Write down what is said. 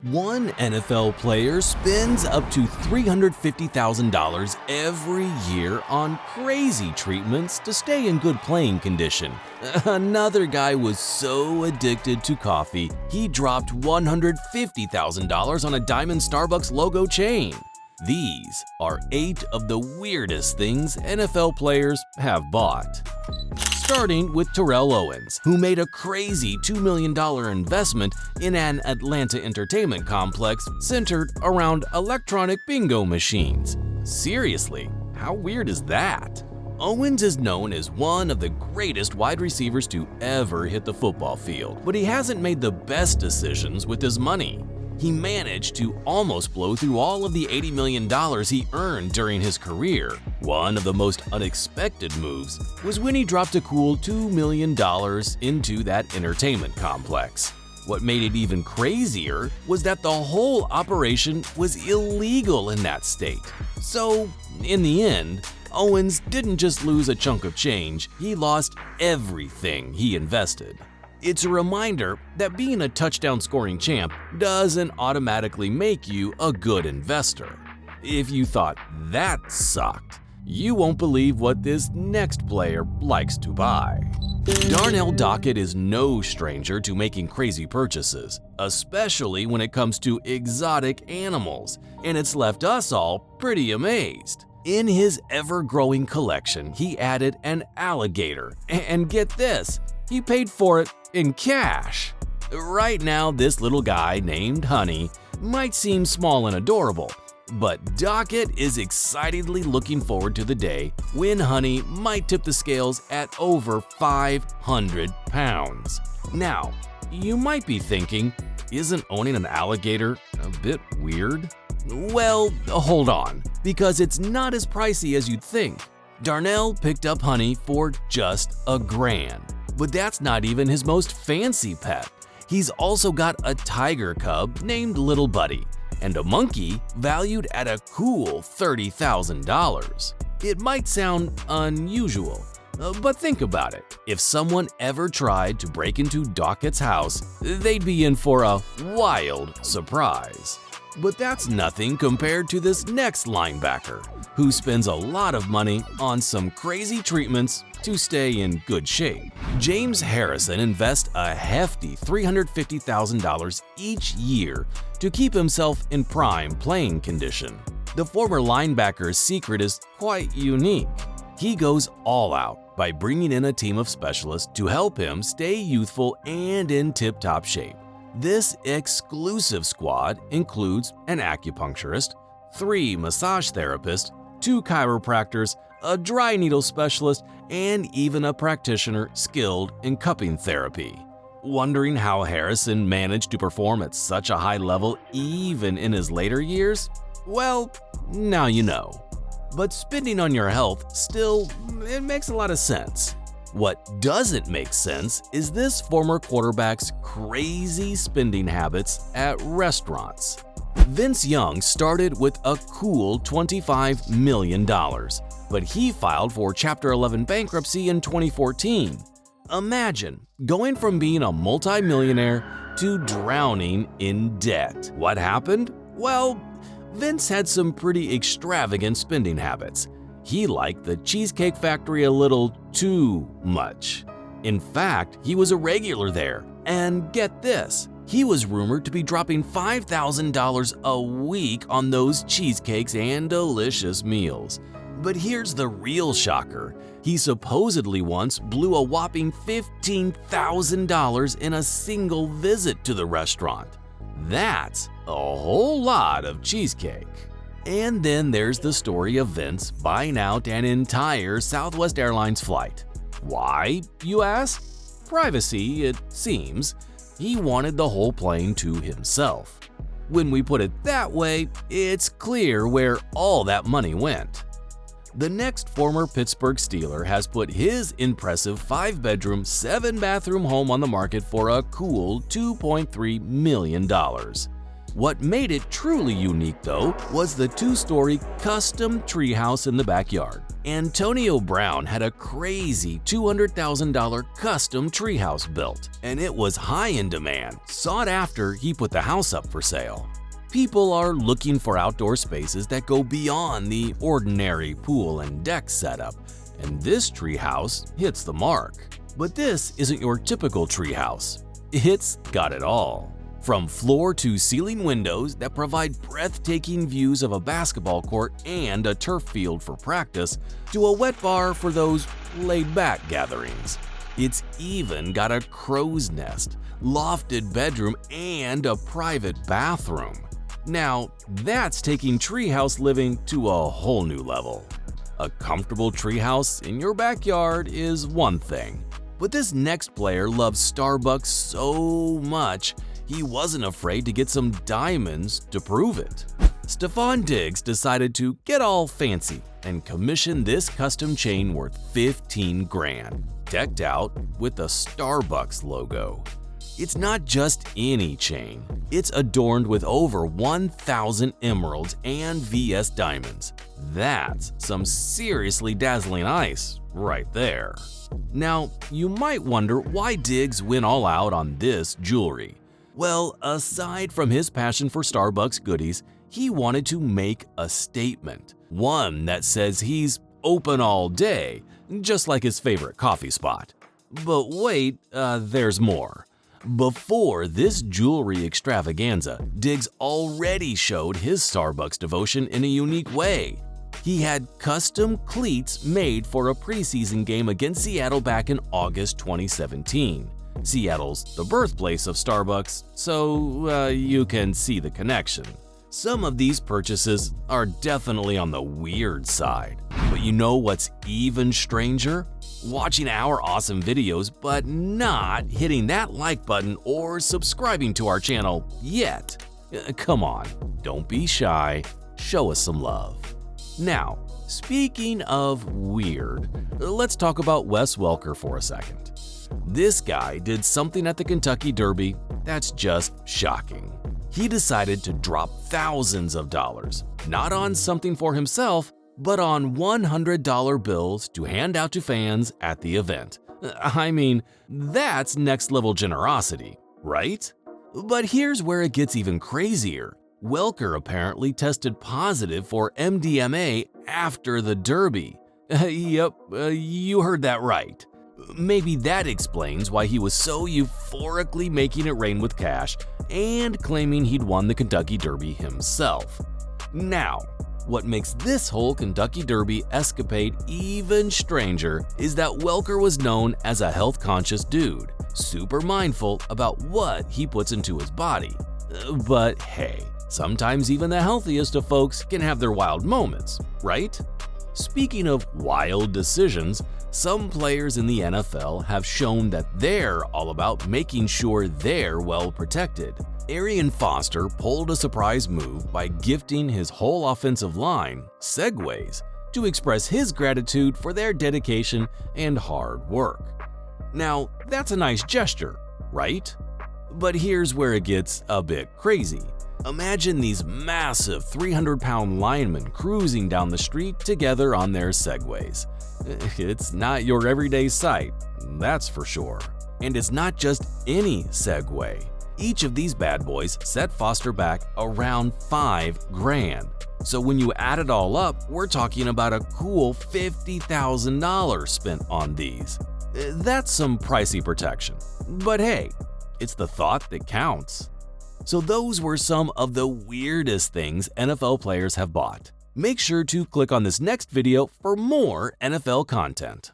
One NFL player spends up to $350,000 every year on crazy treatments to stay in good playing condition. Another guy was so addicted to coffee, he dropped $150,000 on a diamond Starbucks logo chain. These are 8 of the weirdest things NFL players have bought. Starting with Terrell Owens, who made a crazy $2 million investment in an Atlanta entertainment complex centered around electronic bingo machines. Seriously, how weird is that? Owens is known as one of the greatest wide receivers to ever hit the football field, but he hasn't made the best decisions with his money. He managed to almost blow through all of the $80 million he earned during his career. One of the most unexpected moves was when he dropped a cool $2 million into that entertainment complex. What made it even crazier was that the whole operation was illegal in that state. So, in the end, Owens didn't just lose a chunk of change, he lost everything he invested. It's a reminder that being a touchdown scoring champ doesn't automatically make you a good investor. If you thought that sucked, you won't believe what this next player likes to buy. Darnell Dockett is no stranger to making crazy purchases, especially when it comes to exotic animals, and it's left us all pretty amazed. In his ever-growing collection, he added an alligator, and get this, he paid for it in cash. Right now, this little guy named Honey might seem small and adorable, but Dockett is excitedly looking forward to the day when Honey might tip the scales at over 500 pounds. Now, you might be thinking, isn't owning an alligator a bit weird? Well, hold on, because it's not as pricey as you'd think. Darnell picked up Honey for just $1,000. But that's not even his most fancy pet. He's also got a tiger cub named Little Buddy and a monkey valued at a cool $30,000. It might sound unusual, but think about it. If someone ever tried to break into Dockett's house, they'd be in for a wild surprise. But that's nothing compared to this next linebacker, who spends a lot of money on some crazy treatments to stay in good shape. James Harrison invests a hefty $350,000 each year to keep himself in prime playing condition. The former linebacker's secret is quite unique. He goes all out by bringing in a team of specialists to help him stay youthful and in tip-top shape. This exclusive squad includes an acupuncturist, 3 massage therapists, 2 chiropractors, a dry needle specialist, and even a practitioner skilled in cupping therapy. Wondering how Harrison managed to perform at such a high level even in his later years? Well, now you know. But spending on your health still, it makes a lot of sense. What doesn't make sense is this former quarterback's crazy spending habits at restaurants. Vince Young started with a cool $25 million, but he filed for Chapter 11 bankruptcy in 2014. Imagine going from being a multimillionaire to drowning in debt. What happened? Well, Vince had some pretty extravagant spending habits. He liked the Cheesecake Factory a little too much. In fact, he was a regular there, and get this, he was rumored to be dropping $5,000 a week on those cheesecakes and delicious meals. But here's the real shocker. He supposedly once blew a whopping $15,000 in a single visit to the restaurant. That's a whole lot of cheesecake. And then there's the story of Vince buying out an entire Southwest Airlines flight. Why, you ask? Privacy, it seems. He wanted the whole plane to himself. When we put it that way, it's clear where all that money went. The next former Pittsburgh Steeler has put his impressive 5-bedroom, 7-bathroom home on the market for a cool $2.3 million. What made it truly unique, though, was the 2-story custom treehouse in the backyard. Antonio Brown had a crazy $200,000 custom treehouse built, and it was high in demand, sought after he put the house up for sale. People are looking for outdoor spaces that go beyond the ordinary pool and deck setup, and this treehouse hits the mark. But this isn't your typical treehouse. It's got it all. From floor to ceiling windows that provide breathtaking views of a basketball court and a turf field for practice, to a wet bar for those laid-back gatherings. It's even got a crow's nest, lofted bedroom, and a private bathroom. Now, that's taking treehouse living to a whole new level. A comfortable treehouse in your backyard is one thing, but this next player loves Starbucks so much he wasn't afraid to get some diamonds to prove it. Stefan Diggs decided to get all fancy and commission this custom chain worth 15 grand, decked out with the Starbucks logo. It's not just any chain. It's adorned with over 1,000 emeralds and VS diamonds. That's some seriously dazzling ice right there. Now, you might wonder why Diggs went all out on this jewelry. Well, aside from his passion for Starbucks goodies, he wanted to make a statement. One that says he's open all day, just like his favorite coffee spot. But wait, there's more. Before this jewelry extravaganza, Diggs already showed his Starbucks devotion in a unique way. He had custom cleats made for a preseason game against Seattle back in August 2017. Seattle's the birthplace of Starbucks, so you can see the connection. Some of these purchases are definitely on the weird side. But you know what's even stranger? Watching our awesome videos but not hitting that like button or subscribing to our channel yet. Come on, don't be shy, show us some love. Now, speaking of weird, let's talk about Wes Welker for a second. This guy did something at the Kentucky Derby that's just shocking. He decided to drop thousands of dollars, not on something for himself, but on $100 bills to hand out to fans at the event. I mean, that's next level generosity, right? But here's where it gets even crazier. Welker apparently tested positive for MDMA after the Derby. Yep, you heard that right. Maybe that explains why he was so euphorically making it rain with cash and claiming he'd won the Kentucky Derby himself. Now, what makes this whole Kentucky Derby escapade even stranger is that Welker was known as a health-conscious dude, super mindful about what he puts into his body. But hey, sometimes even the healthiest of folks can have their wild moments, right? Speaking of wild decisions, some players in the NFL have shown that they're all about making sure they're well protected. Arian Foster pulled a surprise move by gifting his whole offensive line Segways to express his gratitude for their dedication and hard work. Now, that's a nice gesture, right? But here's where it gets a bit crazy. Imagine these massive 300-pound linemen cruising down the street together on their Segways. It's not your everyday sight, that's for sure. And it's not just any Segway. Each of these bad boys set Foster back around $5 grand. So when you add it all up, we're talking about a cool $50,000 spent on these. That's some pricey protection. But hey, it's the thought that counts. So those were some of the weirdest things NFL players have bought. Make sure to click on this next video for more NFL content.